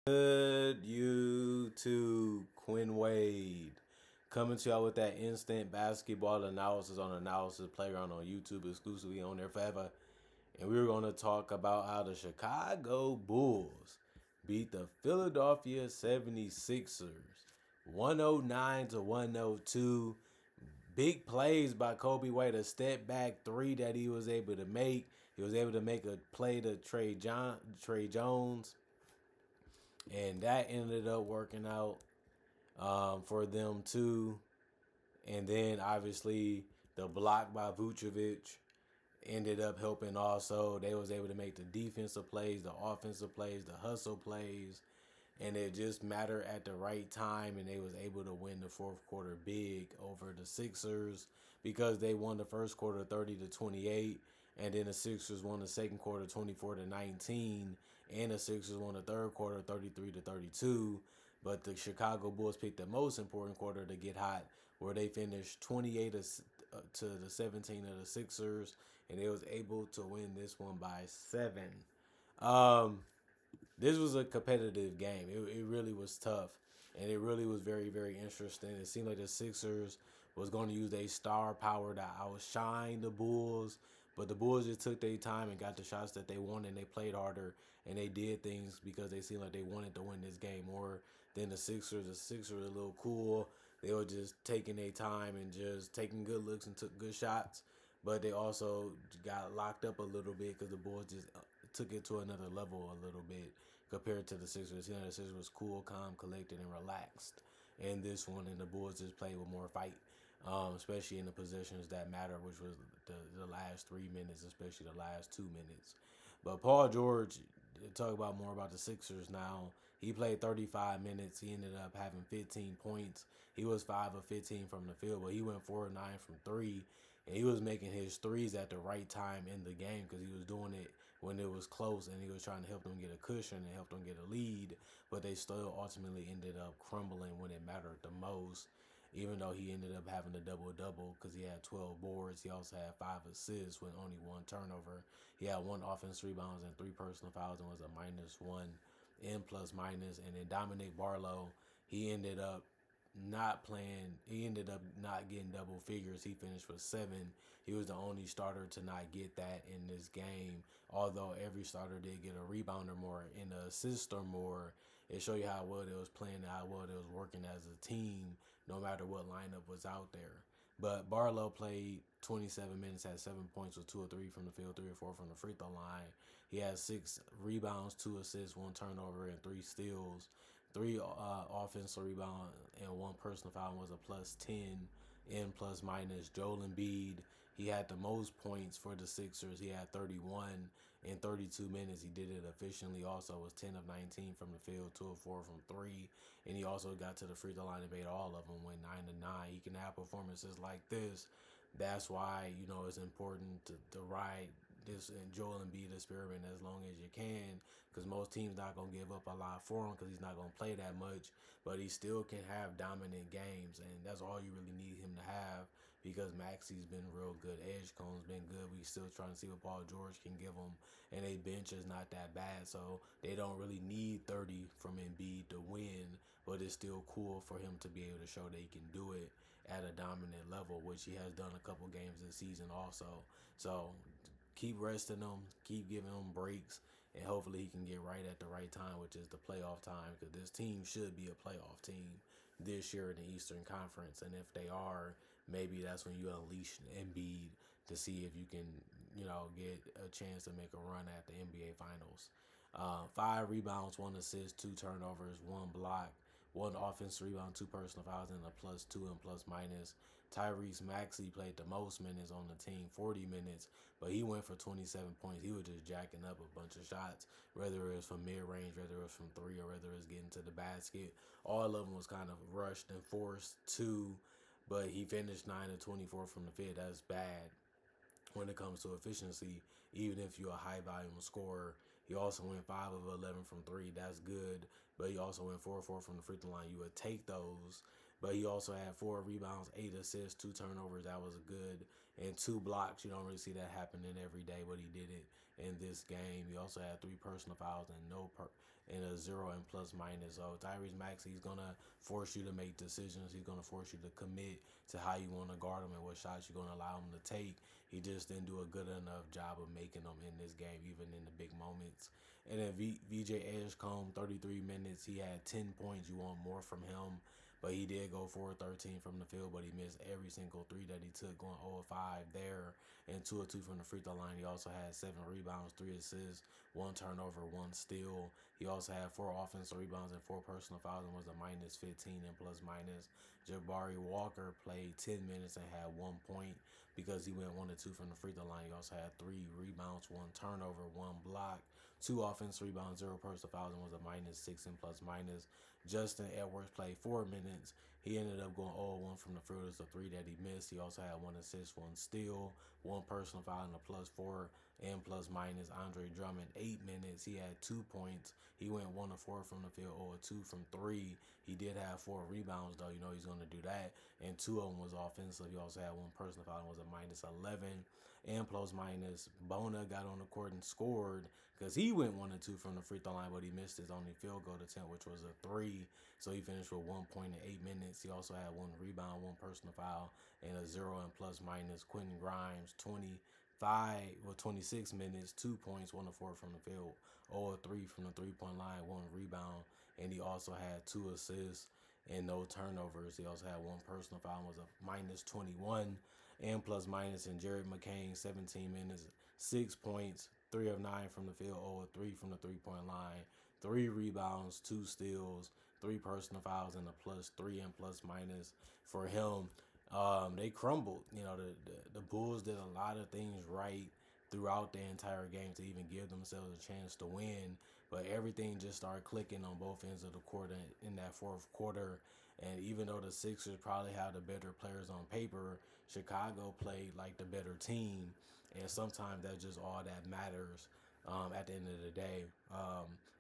Good YouTube, Quinn Wade coming to y'all with that instant basketball analysis on Analysis Playground on YouTube, exclusively on there forever. And we were going to talk about how the Chicago Bulls beat the Philadelphia 76ers 109 to 102. Big plays by Kobe White, a step back three that he was able to make. He was able to make a play to Trey Jones, and that ended up working out for them too. And then obviously the block by Vucevic ended up helping also. They was able to make the defensive plays, the offensive plays, the hustle plays, and it just mattered at the right time, and they was able to win the fourth quarter big over the Sixers because they won the first quarter 30-28, and then the Sixers won the second quarter 24-19, and the Sixers won the third quarter 33-32. But the Chicago Bulls picked the most important quarter to get hot, where they finished 28 to the 17 of the Sixers, and they was able to win this one by 7. Um, this was a competitive game. It really was tough, and it really was very, very interesting. It seemed like the Sixers was going to use their star power to outshine the Bulls, but the Bulls just took their time and got the shots that they wanted, and they played harder, and they did things because they seemed like they wanted to win this game more than the Sixers. The Sixers were a little cool. They were just taking their time and just taking good looks and took good shots, but they also got locked up a little bit because the Bulls just took it to another level a little bit compared to the Sixers. You know, the Sixers was cool, calm, collected, and relaxed. And this one, and the Bulls just played with more fight, especially in the positions that matter, which was the last 3 minutes, especially the last 2 minutes. But Paul George, talk about more about the Sixers now. He played 35 minutes. He ended up having 15 points. He was 5 of 15 from the field, but he went 4 of 9 from three. And he was making his threes at the right time in the game because he was doing it when it was close, and he was trying to help them get a cushion and help them get a lead, but they still ultimately ended up crumbling when it mattered the most. Even though he ended up having a double-double because he had 12 boards, he also had 5 assists with only 1 turnover. He had 1 offensive rebounds and 3 personal fouls and was a -1 in plus minus. And then Dominic Barlow, he ended up not playing. He ended up not getting double figures. He finished with 7. He was the only starter to not get that in this game. Although every starter did get a rebound or more and an assist or more, it showed you how well they was playing and how well they was working as a team, no matter what lineup was out there. But Barlow played 27 minutes, had 7 points with 2 or 3 from the field, 3 or 4 from the free throw line. He had 6 rebounds, 2 assists, 1 turnover, and 3 steals. 3 offensive rebound and 1 personal foul, was a +10 in plus minus. Joel Embiid, he had the most points for the Sixers. He had 31 in 32 minutes. He did it efficiently. Also was 10 of 19 from the field, 2 of 4 from three, and he also got to the free throw line and made all of them. Went 9 of 9. He can have performances like this. That's why it's important to ride this and Joel Embiid experiment as long as you can, because most teams not gonna give up a lot for him because he's not gonna play that much, but he still can have dominant games, and that's all you really need him to have because Maxi's been real good, Edgecomb's been good. We still trying to see what Paul George can give him, and a bench is not that bad, so they don't really need 30 from Embiid to win, but it's still cool for him to be able to show that he can do it at a dominant level, which he has done a couple games this season also. So keep resting him, keep giving him breaks, and hopefully he can get right at the right time, which is the playoff time, because this team should be a playoff team this year in the Eastern Conference. And if they are, maybe that's when you unleash Embiid to see if you can, get a chance to make a run at the NBA Finals. 5 rebounds, 1 assist, 2 turnovers, 1 block, 1 offensive rebound, 2 personal fouls, and a +2 and plus minus. Tyrese Maxey played the most minutes on the team, 40 minutes, but he went for 27 points. He was just jacking up a bunch of shots, whether it was from mid-range, whether it was from three, or whether it was getting to the basket. All of them was kind of rushed and forced too, but he finished 9 of 24 from the field. That's bad when it comes to efficiency, even if you're a high volume scorer. He also went 5 of 11 from three. That's good. But he also went 4 of 4 from the free throw line. You would take those. But he also had 4 rebounds, 8 assists, 2 turnovers. That was good. And 2 blocks. You don't really see that happening every day, but he did it in this game. He also had 3 personal fouls and and a 0 and plus minus. So Tyrese Maxey, he's gonna force you to make decisions. He's gonna force you to commit to how you want to guard him and what shots you're gonna allow him to take. He just didn't do a good enough job of making them in this game, even in the big moments. And then VJ Edgecombe, 33 minutes. He had 10 points. You want more from him. But he did go 4-13 from the field, but he missed every single three that he took, going 0-5 there and 2-2 from the free throw line. He also had 7 rebounds, 3 assists, 1 turnover, 1 steal. He also had 4 offensive rebounds and 4 personal fouls and was a minus 15 and plus minus. Jabari Walker played 10 minutes and had 1 point because he went 1-2 from the free throw line. He also had 3 rebounds, 1 turnover, 1 block, 2 offensive rebounds, 0 personal fouls, and was a minus 6 and plus minus. Justin Edwards played 4 minutes. He ended up going 0-1 from the field. It was a 3 that he missed. He also had 1 assist, 1 steal, 1 personal foul, and a +4 and plus minus. Andre Drummond, 8 minutes. He had 2 points. He went 1-4 from the field, 0-2 from 3. He did have 4 rebounds, though. You know he's going to do that. And 2 of them was offensive. He also had 1 personal foul and was a minus 11 and plus minus. Bona got on the court and scored because he went 1-2 from the free throw line, but he missed his only field goal attempt, which was a 3. So he finished with 1 point in 8 minutes. He also had 1 rebound, 1 personal foul, and a 0 and plus minus. Quentin Grimes, 26 minutes, 2 points, 1-4 from the field, 0-3 from the 3-point line, 1 rebound, and he also had 2 assists and no turnovers. He also had 1 personal foul and was a minus 21 and plus minus. And Jared McCain, 17 minutes, 6 points, 3 of 9 from the field, 0-3 from the 3-point line, 3 rebounds, 2 steals, 3 personal fouls, and a +3 and plus minus for him. They crumbled. You know, the Bulls did a lot of things right throughout the entire game to even give themselves a chance to win, but everything just started clicking on both ends of the court in that fourth quarter. And even though the Sixers probably had the better players on paper, Chicago played like the better team, and sometimes that's just all that matters. At the end of the day,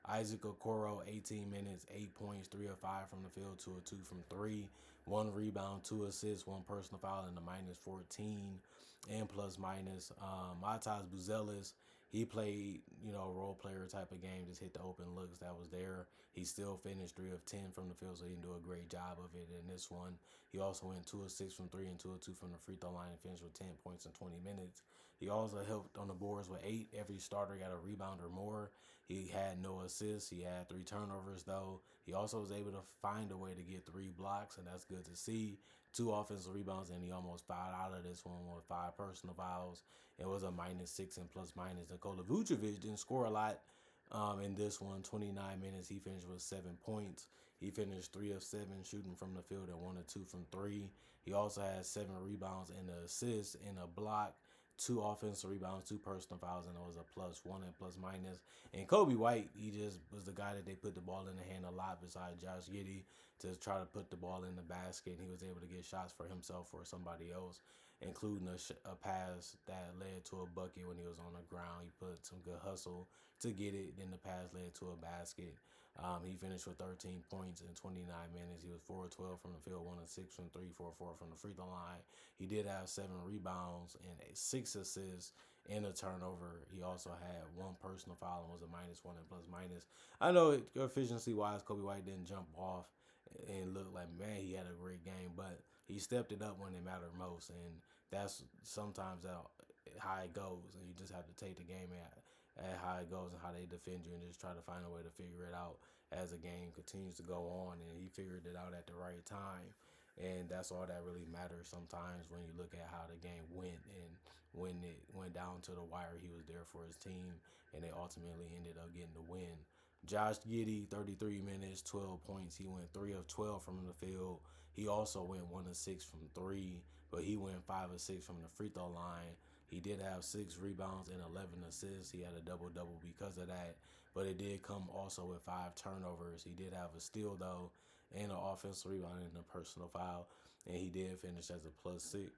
Isaac Okoro, 18 minutes, 8 points, 3 of 5 from the field, 2 of 2 from 3, 1 rebound, 2 assists, 1 personal foul, and a minus 14 and plus minus. Matas Buzelis, he played, a role player type of game, just hit the open looks that was there. He still finished 3 of 10 from the field, so he didn't do a great job of it in this one. He also went 2 of 6 from 3 and 2 of 2 from the free throw line and finished with 10 points in 20 minutes. He also helped on the boards with 8. Every starter got a rebound or more. He had no assists. He had 3 turnovers, though. He also was able to find a way to get 3 blocks, and that's good to see. 2 offensive rebounds, and he almost fouled out of this one with 5 personal fouls. It was a minus 6 and plus minus. Nikola Vucevic didn't score a lot in this one. 29 minutes, he finished with 7 points. He finished 3 of 7 shooting from the field and 1 of 2 from 3. He also had 7 rebounds and an assist and a block, 2 offensive rebounds, 2 personal fouls, and it was a +1 and plus minus. And Kobe White, he just was the guy that they put the ball in the hand a lot besides Josh Giddey to try to put the ball in the basket. And he was able to get shots for himself or somebody else, including a pass that led to a bucket when he was on the ground. He put some good hustle to get it. Then the pass led to a basket. He finished with 13 points in 29 minutes. He was 4 of 12 from the field, 1 of 6 from 3, 4 of 4 from the free throw line. He did have 7 rebounds and 6 assists and a turnover. He also had 1 personal foul and was a -1 and plus minus. I know efficiency-wise, Kobe White didn't jump off and look like, man, he had a great game, but he stepped it up when it mattered most, and that's sometimes how it goes, and you just have to take the game at how it goes and how they defend you and just try to find a way to figure it out as the game continues to go on. And he figured it out at the right time, and that's all that really matters sometimes when you look at how the game went. And when it went down to the wire, he was there for his team, and they ultimately ended up getting the win. Josh Giddey, 33 minutes, 12 points. He went 3 of 12 from the field. He also went 1 of 6 from 3, but he went 5 of 6 from the free throw line. He did have 6 rebounds and 11 assists. He had a double-double because of that, but it did come also with 5 turnovers. He did have a steal, though, and an offensive rebound and a personal foul, and he did finish as a +6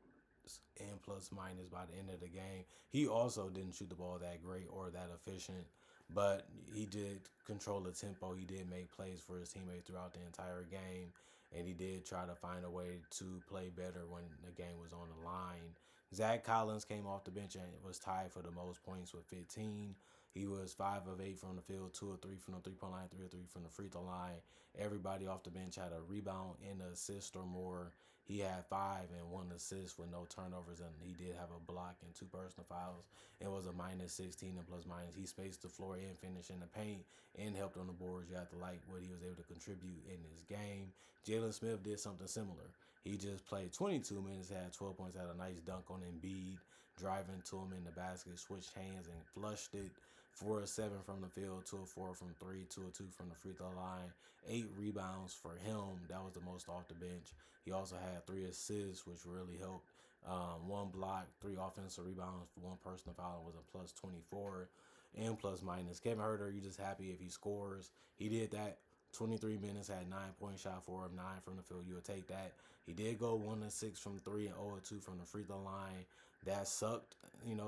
and plus minus by the end of the game. He also didn't shoot the ball that great or that efficient, but he did control the tempo. He did make plays for his teammates throughout the entire game, and he did try to find a way to play better when the game was on the line. Zach Collins came off the bench and was tied for the most points with 15. He was 5 of 8 from the field, 2 of 3 from the 3-point line, 3 of 3 from the free throw line. Everybody off the bench had a rebound and an assist or more. He had 5 and 1 assist with no turnovers, and he did have a block and 2 personal fouls. It was a -16 and plus minus. He spaced the floor and finished in the paint and helped on the boards. You have to like what he was able to contribute in this game. Jalen Smith did something similar. He just played 22 minutes, had 12 points, had a nice dunk on Embiid, driving to him in the basket, switched hands and flushed it. 4 of 7 from the field, 2 of 4 from three, 2 of 2 from the free throw line, 8 rebounds for him. That was the most off the bench. He also had 3 assists, which really helped. 1 block, 3 offensive rebounds, 1 personal foul was a +24 and plus minus. Kevin Huerter, you just happy if he scores. He did that. 23 minutes, had 9 point shot, 4 of 9 from the field. You'll take that. He did go 1 of 6 from three and 0 of 2 from the free throw line. That sucked,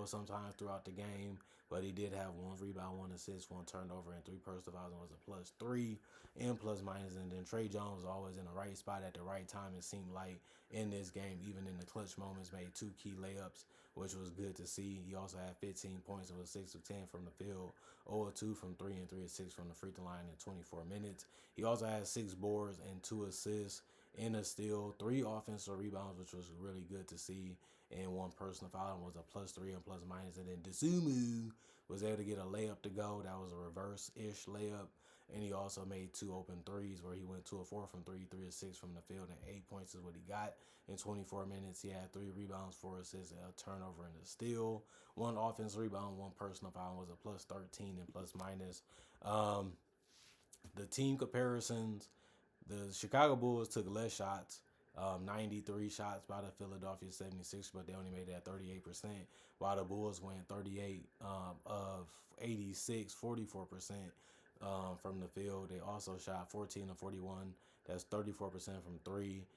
sometimes throughout the game. But he did have 1 rebound, 1 assist, 1 turnover, and 3 personal fouls, and was a +3 and plus minus. And then Trey Jones was always in the right spot at the right time. It seemed like in this game, even in the clutch moments, made 2 key layups, which was good to see. He also had 15 points and was 6 of 10 from the field, 0 of 2 from three, and 3 of 6 from the free throw line in 24 minutes. He also had 6 boards and 2 assists and a steal, 3 offensive rebounds, which was really good to see. And 1 personal foul was a +3 and plus minus. And then Dosunmu was able to get a layup to go. That was a reverse-ish layup. And he also made 2 open 3s where he went 2 of 4 from three, 3 of 6 from the field, and 8 points is what he got in 24 minutes. He had 3 rebounds, 4 assists, a turnover, and a steal. 1 offensive rebound, 1 personal foul, was a +13 and plus minus. The team comparisons, the Chicago Bulls took less shots, 93 shots by the Philadelphia 76ers, but they only made that 38%, while the Bulls went 38 of 86, 44% from the field. They also shot 14 of 41. That's 34% from three.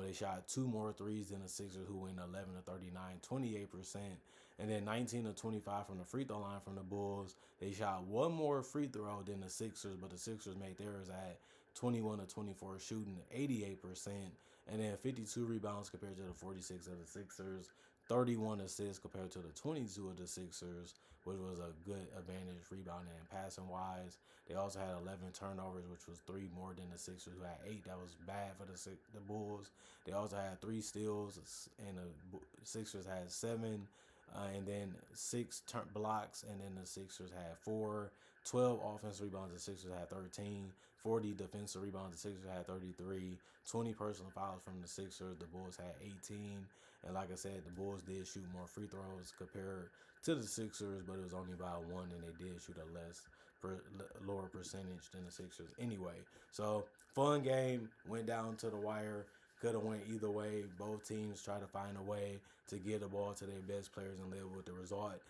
They shot 2 more threes than the Sixers, who went 11 of 39, 28%. And then 19 of 25 from the free throw line from the Bulls. They shot 1 more free throw than the Sixers, but the Sixers made theirs at 21 of 24, shooting 88%. And then 52 rebounds compared to the 46 of the Sixers. 31 assists compared to the 22 of the Sixers, which was a good advantage rebounding and passing wise. They also had 11 turnovers, which was 3 more than the Sixers, who had 8. That was bad for the Bulls. They also had 3 steals, and the Sixers had 7. And then 6 blocks, and then the Sixers had 4. 12 offensive rebounds, the Sixers had 13. 40 defensive rebounds, the Sixers had 33. 20 personal fouls from the Sixers, the Bulls had 18. And like I said, the Bulls did shoot more free throws compared to the Sixers, but it was only by 1, and they did shoot a lower percentage than the Sixers anyway. So fun game, went down to the wire. Could have went either way. Both teams try to find a way to get the ball to their best players and live with the result.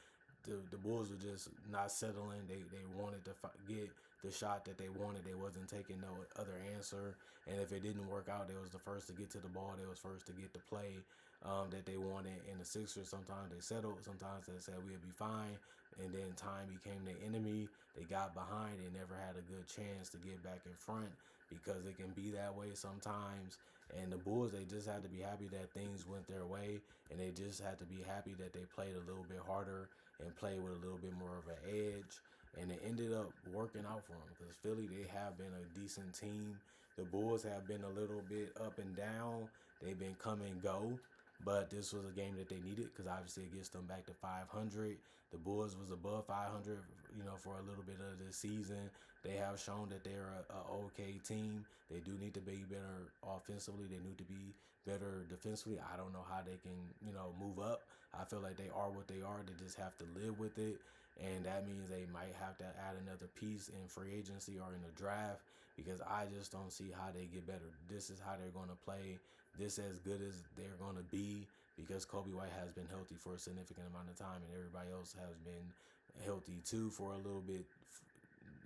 The Bulls were just not settling. They wanted to get the shot that they wanted. They wasn't taking no other answer. And if it didn't work out, they was the first to get to the ball. They was first to get the play that they wanted. And the Sixers, sometimes they settled. Sometimes they said we'll be fine. And then time became their enemy. They got behind. They never had a good chance to get back in front, because it can be that way sometimes. And the Bulls, they just had to be happy that things went their way, and they just had to be happy that they played a little bit harder and played with a little bit more of an edge. And it ended up working out for them, because Philly, they have been a decent team. The Bulls have been a little bit up and down. They've been come and go. But this was a game that they needed, because obviously it gets them back to 500. The Bulls was above 500, for a little bit of this season. They have shown that they're a okay team. They do need to be better offensively. They need to be better defensively. I don't know how they can, move up. I feel like they are what they are. They just have to live with it. And that means they might have to add another piece in free agency or in the draft, because I just don't see how they get better. This is how they're going to play. This as good as they're going to be, because Kobe White has been healthy for a significant amount of time, and everybody else has been healthy too for a little bit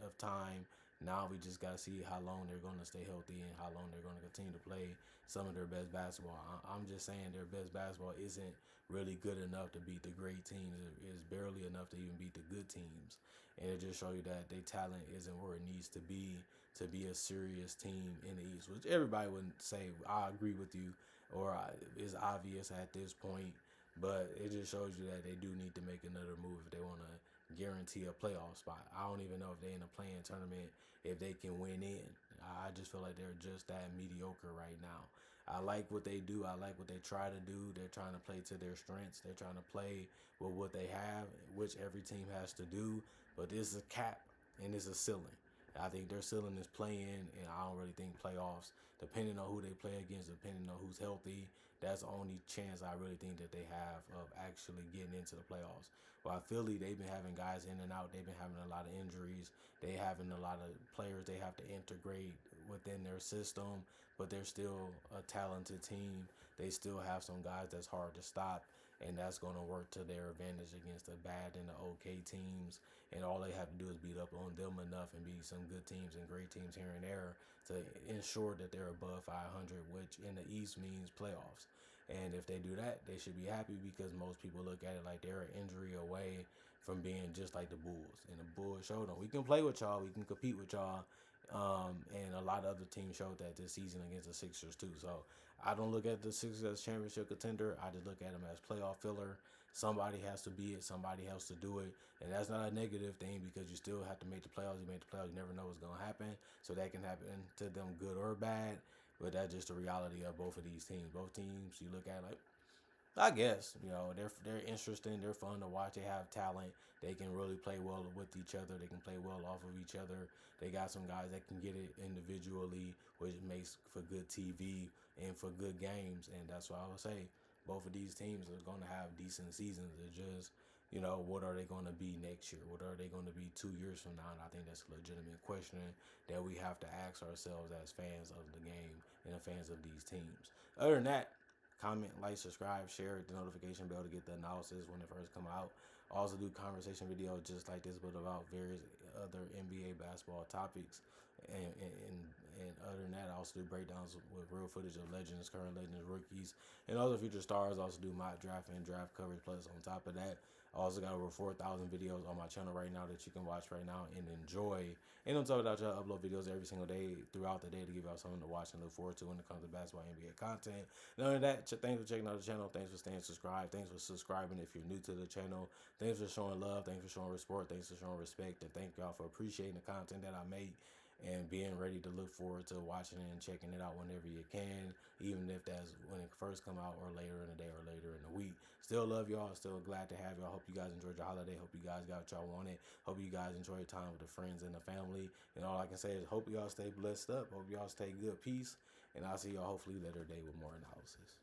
of time. Now we just got to see how long they're going to stay healthy and how long they're going to continue to play some of their best basketball. I'm just saying their best basketball isn't really good enough to beat the great teams. It's barely enough to even beat the good teams. And it just shows you that their talent isn't where it needs to be a serious team in the East, which everybody would say, I agree with you, or is obvious at this point. But it just shows you that they do need to make another move if they want to guarantee a playoff spot. I don't even know if they're in a playing tournament, if they can win in. I just feel like they're just that mediocre right now. I like what they do. I like what they try to do. They're trying to play to their strengths. They're trying to play with what they have, which every team has to do. But this is a cap and it's a ceiling. I think their ceiling is playing, and I don't really think playoffs, depending on who they play against, depending on who's healthy, that's the only chance I really think that they have of actually getting into the playoffs. While Philly, they've been having guys in and out. They've been having a lot of injuries. They having a lot of players they have to integrate within their system, but they're still a talented team. They still have some guys that's hard to stop, and that's going to work to their advantage against the bad and the okay teams. And all they have to do is beat up on them enough and beat some good teams and great teams here and there to ensure that they're above 500, which in the East means playoffs. And if they do that, they should be happy because most people look at it like they're an injury away from being just like the Bulls. And the Bulls showed them we can play with y'all, we can compete with y'all. And a lot of other teams showed that this season against the Sixers too. So I don't look at the Sixers as championship contender. I just look at them as playoff filler. Somebody has to be it. Somebody has to do it. And that's not a negative thing because you still have to make the playoffs. You make the playoffs. You never know what's going to happen. So that can happen to them good or bad. But that's just the reality of both of these teams. Both teams you look at like, I guess, they're interesting, they're fun to watch, they have talent, they can really play well with each other, they can play well off of each other. They got some guys that can get it individually, which makes for good TV and for good games, and that's why I would say both of these teams are going to have decent seasons. It's just, what are they going to be next year? What are they going to be 2 years from now? And I think that's a legitimate question that we have to ask ourselves as fans of the game and fans of these teams. Other than that, comment, like, subscribe, share, hit the notification bell to get the analysis when it first come out. I also do conversation videos just like this, but about various other NBA basketball topics. And other than that, I also do breakdowns with real footage of legends, current legends, rookies, and other future stars. I also do mock draft and draft coverage. Plus, on top of that, I also got over 4,000 videos on my channel right now that you can watch right now and enjoy. And on top of that, I upload videos every single day throughout the day to give out something to watch and look forward to when it comes to basketball NBA content. None of that, thanks for checking out the channel. Thanks for staying subscribed. Thanks for subscribing if you're new to the channel. Thanks for showing love. Thanks for showing respect. Thanks for showing respect. And thank y'all for appreciating the content that I make and being ready to look forward to watching it and checking it out whenever you can, even if that's when it first come out or later in the day or later in the week. Still love y'all. Still glad to have y'all. Hope you guys enjoyed your holiday. Hope you guys got what y'all wanted. Hope you guys enjoy your time with the friends and the family. And all I can say is hope y'all stay blessed up. Hope y'all stay good. Peace. And I'll see y'all hopefully later today with more analysis.